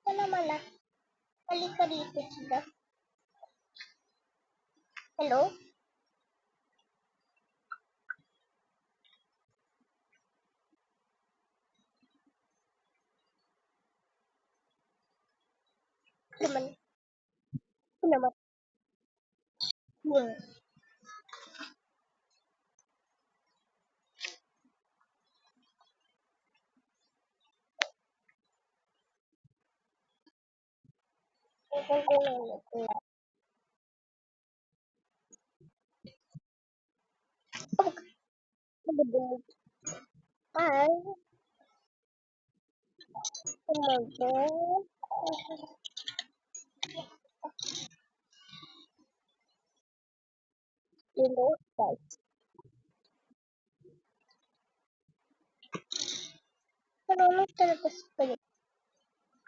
Ito naman lang. Balik ka dito sila. Hello? Naman. Ito naman. Hmm. Ito ko lang ito. Ay, tumago. You know, guys. Marunong talaga sa kayo.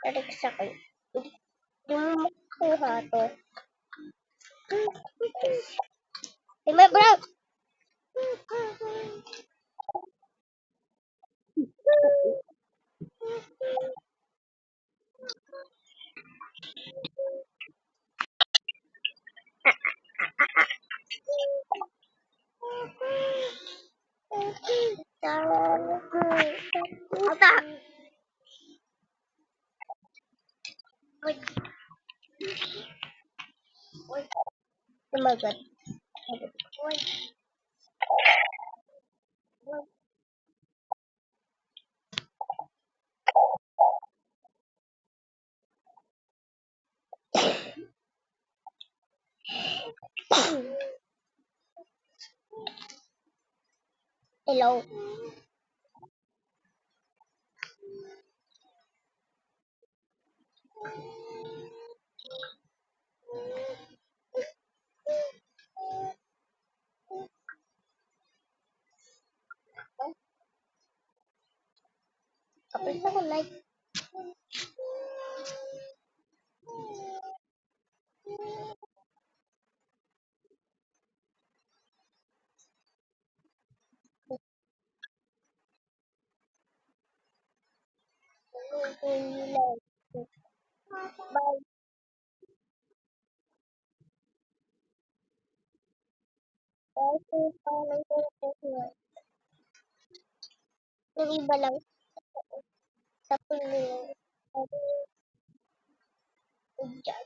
Talaga sa kayo. Hindi mo makuha to. Hey, my bro! Ata! Wait. Wait. Tumagat. Wait. Hello. Kapit ako like. Bye. Kasi parang yung iba lang sa piling. Diyan.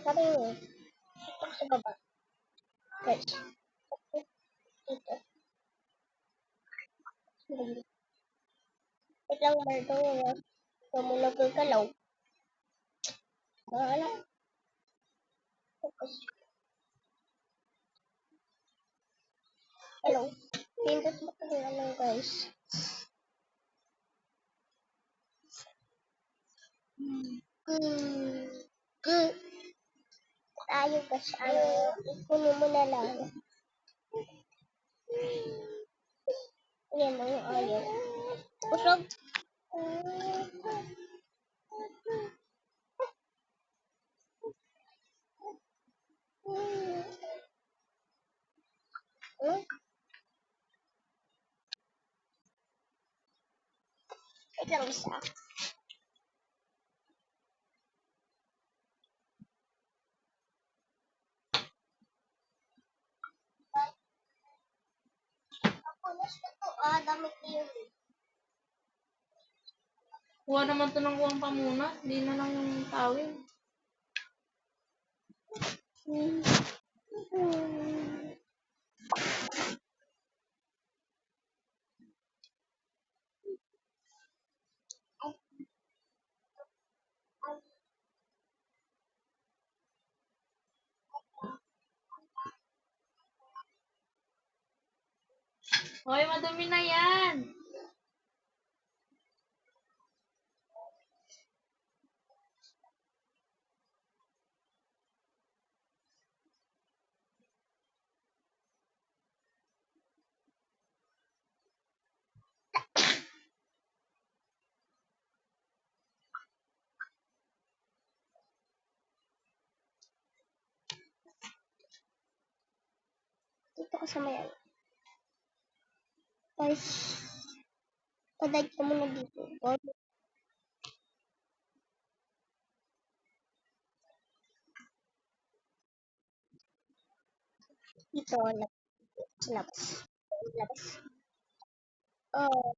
Sabi mo. Ito sa baba. Guys. Dito. Wait lang, Mardo. Huwag mo nagkagalaw. Bahala. Hello. Pindot mo kasi lang, guys. Tayo guys. Ikunin mo na lang. Yan ang ayaw. Usog. Wait lang isa. Damit ko yun. Kuha naman to ng kuwang pa muna. Hindi na lang yung tawin. Hoy, madumi na yan. Dito ka sa mayan. Guys, padad ka muna dito. Dito, sa labas. Labas. Oh,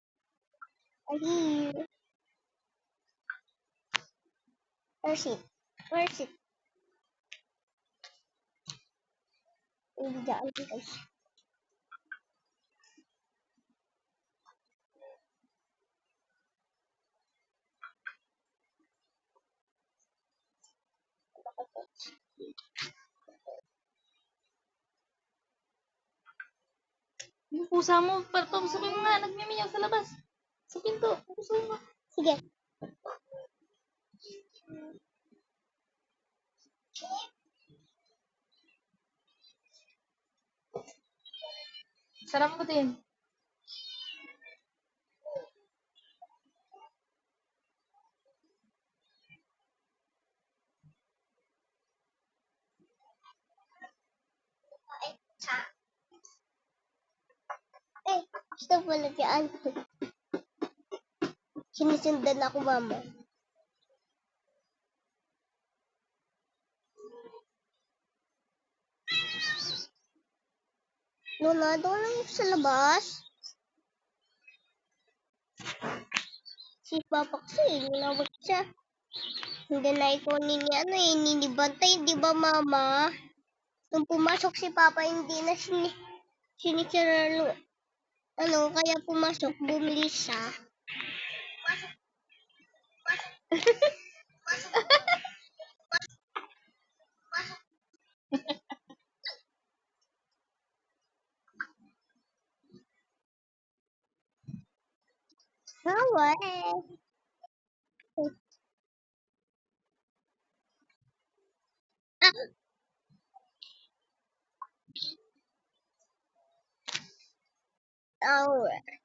ali. Where's it? Where's it? Hindi dyan, guys. Yung pusa mo, papasabi mo nga, nagmimiyaw sa labas. Sa pinto, papasabi mo. Sige. Sarap mo din. Eh, gusto pala dyan. Sinisundan ako, mama. Luna, doon lang sa labas. Si Papa kasi, nilawag siya. Hindi na ikunin niya, ninibantay, di ba, mama? Nung pumasok si Papa, hindi na sinisiralo. Kaya pumasok, bumili siya. Sawa eh.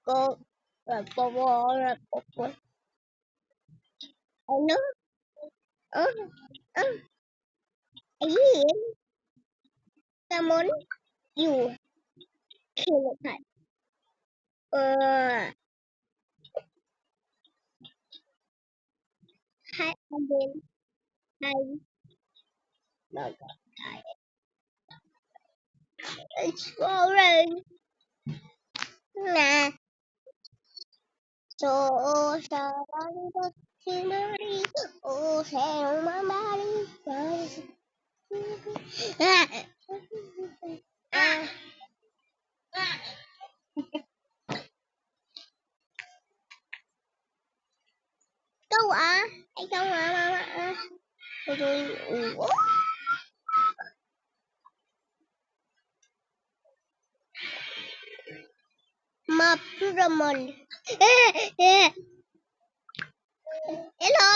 Go. Ano? Ayun. Someone you kill it. Hi, again. Hi. No, it's alright. Nah. So, sarang ko sinari. Oh, sayang mamari. Ah. Ikaw Ikaw mama Ito yung uwo. Mapuramon. Hello?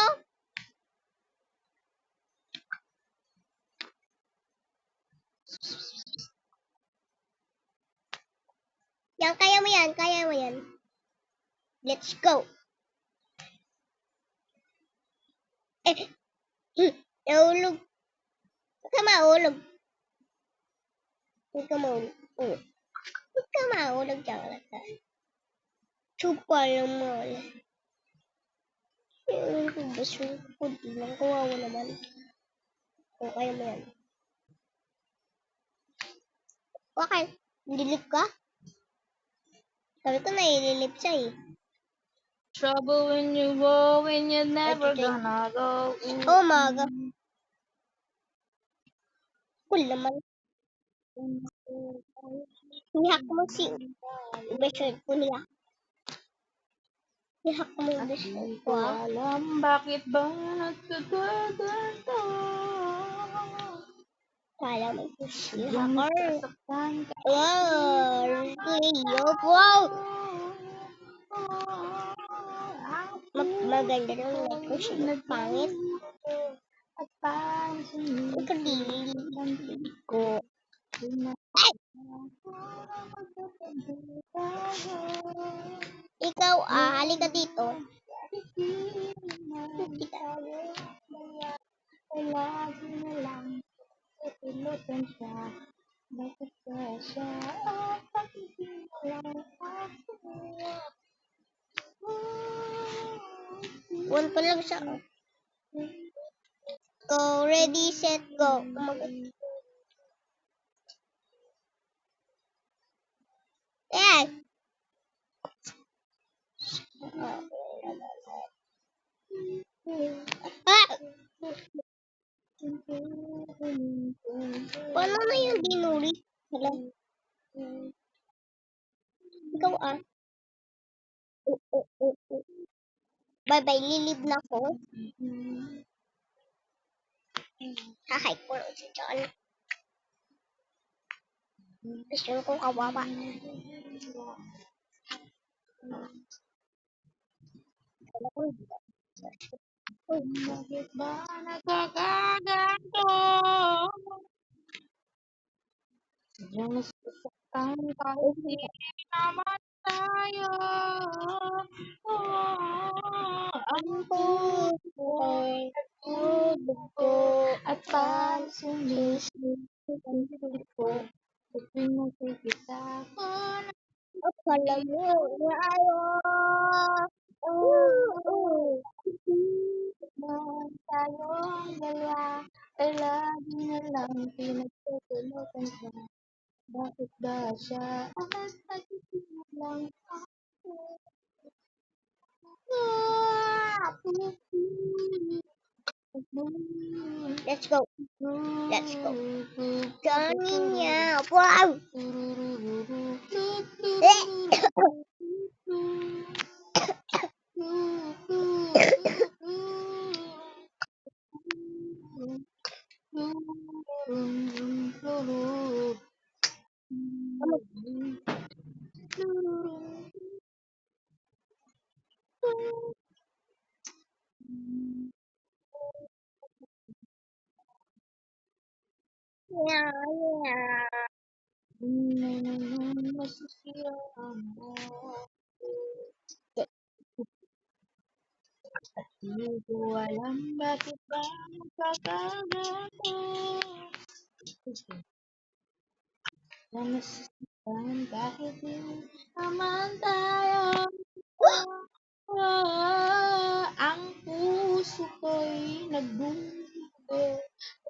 Kaya mo yan. Let's go. Nahulog. Huwag ka mahulog. Huwag ka mahulog. Huwag ka mahulog dyan. Chupa lang mo. Gusto ko di lang. Kawawa naman. Kung kaya mo yan. Okay. Dilip ka? Sabi ko naililip siya eh. Trouble when you go, when you're never gonna go. Oh, maga. Cool naman. Nihack mo si Beshert ko nila. Nihack mo yung Beshert ko, Ko ah. alam bakit ba nagkagaganto. Kala mo ito si Yung hacker. nasasaktan ka. Wow! Wow! Maganda lang like ko siya. Pangit. At pansin Ang kadili ko. Ay! Ikaw, halika dito. Lagi na lang tutulutan siya. Bakit ba siya at pakisin lang ako? One pa lang siya. Go, ready, set, go. Eh! Ah! Paano na yung dinuri? Hala. Ikaw, Bye-bye, lilib na ko. Hahay ko lang siya dyan. Gusto ko kawawa. Bakit ba nagkakaganto? Sadyang nasasaktan kahit di naman tayo. Ang puso ko'y nagdudugo at pansumisip ko. Tuwing nakikita ko na Akala mo, naman tayong dalawa ay lagi na lang pinagtutulutan siya. Bakit ba siya at nagtitigil lang ako? Let's go. Let's go. Johnny niya. Wow! Eh! Yeah, yeah. Masisiraan mo. Di ko alam bakit ba nagkakaganto. Na nasasaktan kahit di naman tayo. Ang puso ko'y nagdudugo.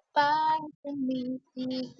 Parang tumitig